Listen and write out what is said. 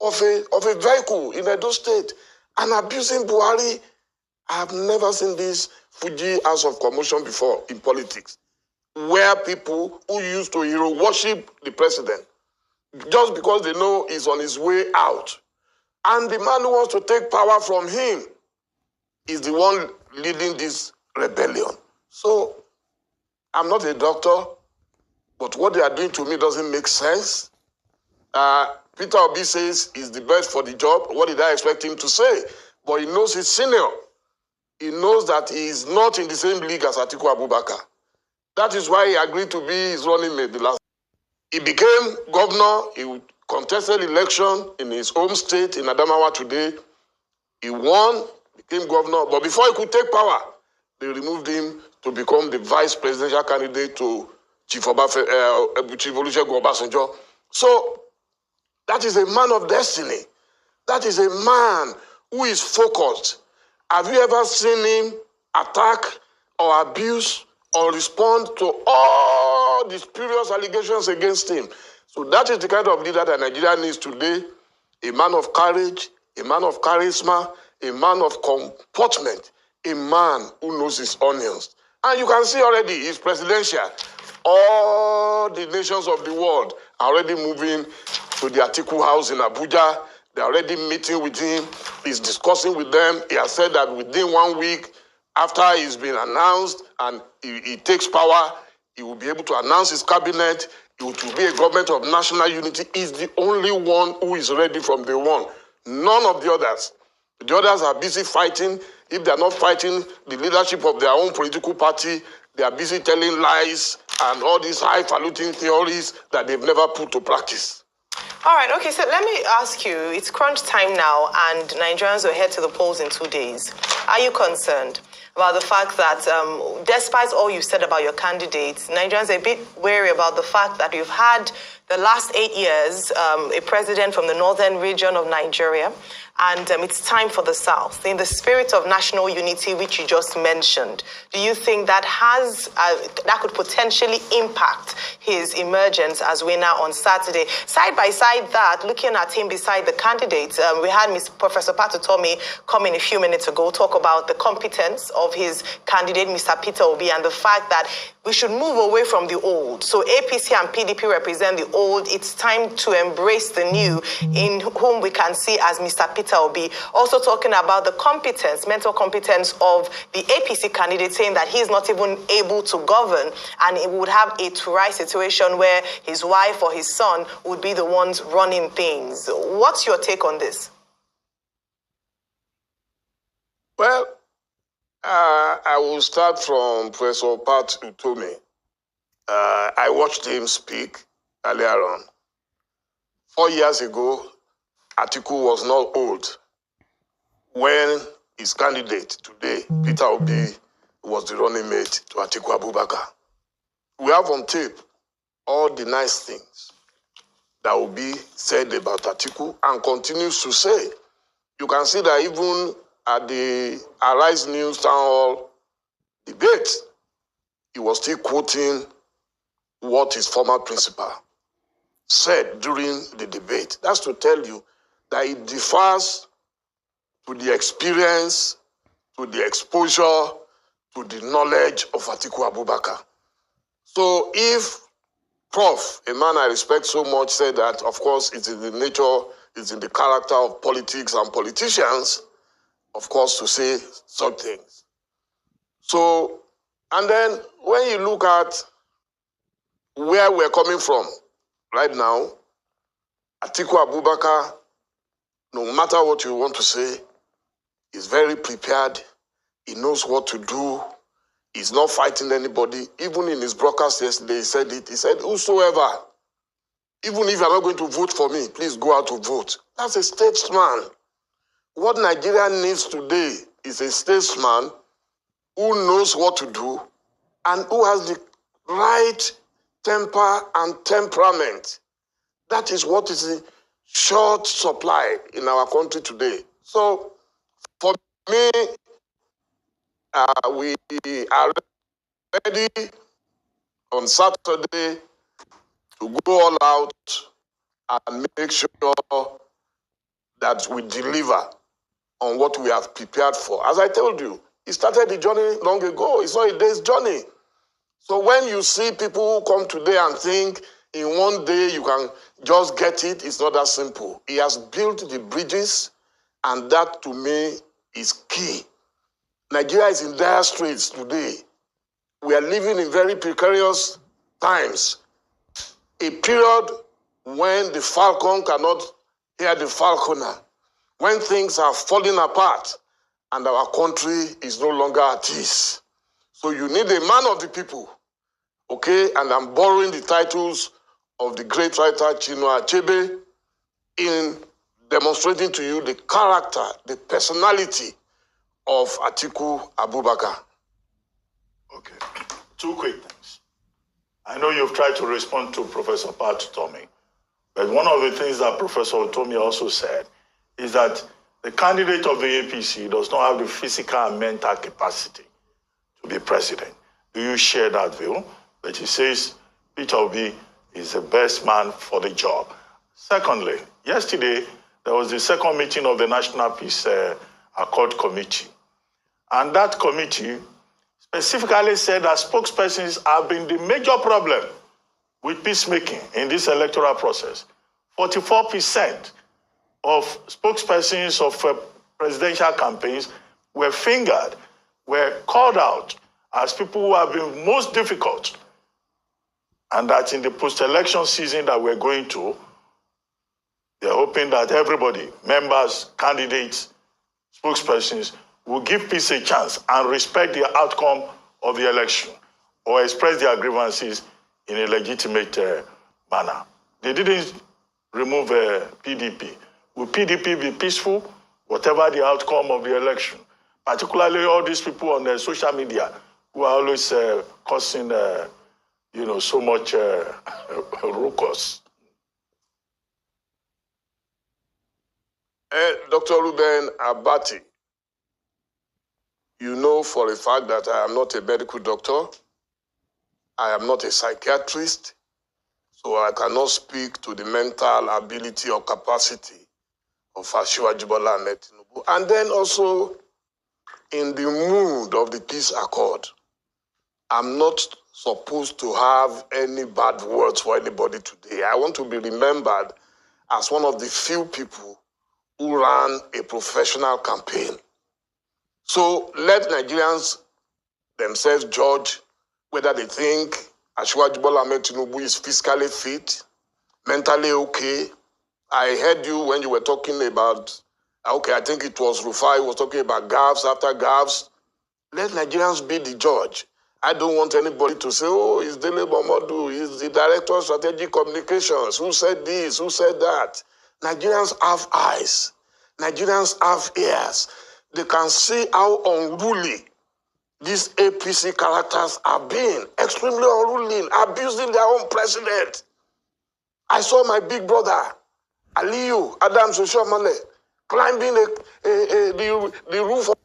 of a vehicle in Edo State and abusing Buhari. I have never seen this Fuji house of commotion before in politics, where people who used to hero worship the president just because they know he's on his way out, and the man who wants to take power from him is the one leading this rebellion. So I'm not a doctor, but what they are doing to me doesn't make sense. Peter Obi says he's the best for the job. What did I expect him to say? But he knows he's senior. He knows that he is not in the same league as Atiku Abubakar. That is why he agreed to be his running mate the last. He became governor. He contested election in his home state in Adamawa today. He won, became governor. But before he could take power, they removed him to become the vice presidential candidate to Chief Olusegun Obasanjo. So that is a man of destiny. That is a man who is focused. Have you ever seen him attack or abuse or respond to all the spurious allegations against him? So that is the kind of leader that Nigeria needs today. A man of courage, a man of charisma, a man of comportment, a man who knows his onions. And you can see already he's presidential. All the nations of the world are already moving to the Atiku house in Abuja. They're already meeting with him. He's discussing with them. He has said that within 1 week, after he's been announced and he takes power, he will be able to announce his cabinet. It will be a government of national unity. He's the only one who is ready from day one. None of the others. The others are busy fighting. If they're not fighting the leadership of their own political party, they are busy telling lies and all these highfalutin theories that they've never put to practice. All right, okay, so let me ask you, it's crunch time now and Nigerians will head to the polls in 2 days. Are you concerned about the fact that despite all you've said about your candidates, Nigerians are a bit wary about the fact that you've had the last 8 years a president from the northern region of Nigeria, and it's time for the South. In the spirit of national unity, which you just mentioned, do you think that that could potentially impact his emergence as winner on Saturday? Side by side that, looking at him beside the candidates, we had Professor Patutomi come in a few minutes ago, talk about the competence of his candidate, Mr. Peter Obi, and the fact that we should move away from the old. So APC and PDP represent the old. It's time to embrace the new, in whom we can see as Mr. Peter Obi. Also talking about the competence, mental competence of the APC candidate, saying that he's not even able to govern and he would have a to-right situation where his wife or his son would be the ones running things. What's your take on this? Well, I will start from Professor Pat Utomi. I watched him speak earlier on. 4 years ago, Atiku was not old when his candidate today, Peter Obi, was the running mate to Atiku Abubakar. We have on tape all the nice things that will be said about Atiku and continues to say. You can see that even at the Arise News Town Hall debate, he was still quoting what his former principal said during the debate. That's to tell you that it differs to the experience, to the exposure, to the knowledge of Atiku Abubakar. So if Prof, a man I respect so much, said that, of course, it's in the nature, it's in the character of politics and politicians, of course, to say such things. So, and then when you look at where we're coming from right now, Atiku Abubakar, no matter what you want to say, is very prepared. He knows what to do. He's not fighting anybody. Even in his broadcast yesterday, he said it. He said, whosoever, even if you're not going to vote for me, please go out to vote. That's a statesman. What Nigeria needs today is a statesman who knows what to do and who has the right temper and temperament. That is what is in short supply in our country today. So, for me, we are ready on Saturday to go all out and make sure that we deliver on what we have prepared for. As I told you, it started the journey long ago. It's not a day's journey. So when you see people who come today and think in one day you can just get it, it's not that simple. He has built the bridges, and that to me is key. Nigeria is in dire straits today. We are living in very precarious times. A period when the falcon cannot hear the falconer, when things are falling apart and our country is no longer at ease. So you need a man of the people, okay? And I'm borrowing the titles of the great writer Chinua Achebe in demonstrating to you the character, the personality of Atiku Abubakar. Okay, two quick things. I know you've tried to respond to Professor Pat Tommy, but one of the things that Professor Tommy also said is that the candidate of the APC does not have the physical and mental capacity to be president. Do you share that view? But he says Peter Obi is the best man for the job. Secondly, yesterday, there was the second meeting of the National Peace Accord Committee. And that committee specifically said that spokespersons have been the major problem with peacemaking in this electoral process. 44% of spokespersons of presidential campaigns were fingered, were called out as people who have been most difficult. And that in the post-election season that we're going to, they're hoping that everybody, members, candidates, spokespersons, will give peace a chance and respect the outcome of the election or express their grievances in a legitimate manner. They didn't remove PDP. Will PDP be peaceful, whatever the outcome of the election? Particularly all these people on social media who are always causing, so much ruckus. Dr. Ruben Abati, you know for a fact that I am not a medical doctor. I am not a psychiatrist, so I cannot speak to the mental ability or capacity of Asiwaju Bola Ahmed Tinubu. And then also, in the mood of the peace accord, I'm not supposed to have any bad words for anybody today. I want to be remembered as one of the few people who ran a professional campaign. So let Nigerians themselves judge whether they think Asiwaju Bola Ahmed Tinubu is physically fit, mentally okay. I heard you when you were talking about, I think it was Rufai was talking about gaffes after gaffes. Let Nigerians be the judge. I don't want anybody to say, oh, it's Dele Momodu, he's the director of strategic communications. Who said this? Who said that? Nigerians have eyes. Nigerians have ears. They can see how unruly these APC characters are being, extremely unruly, abusing their own president. I saw my big brother, Aliyu Adams Oshiomhole, climbing the roof of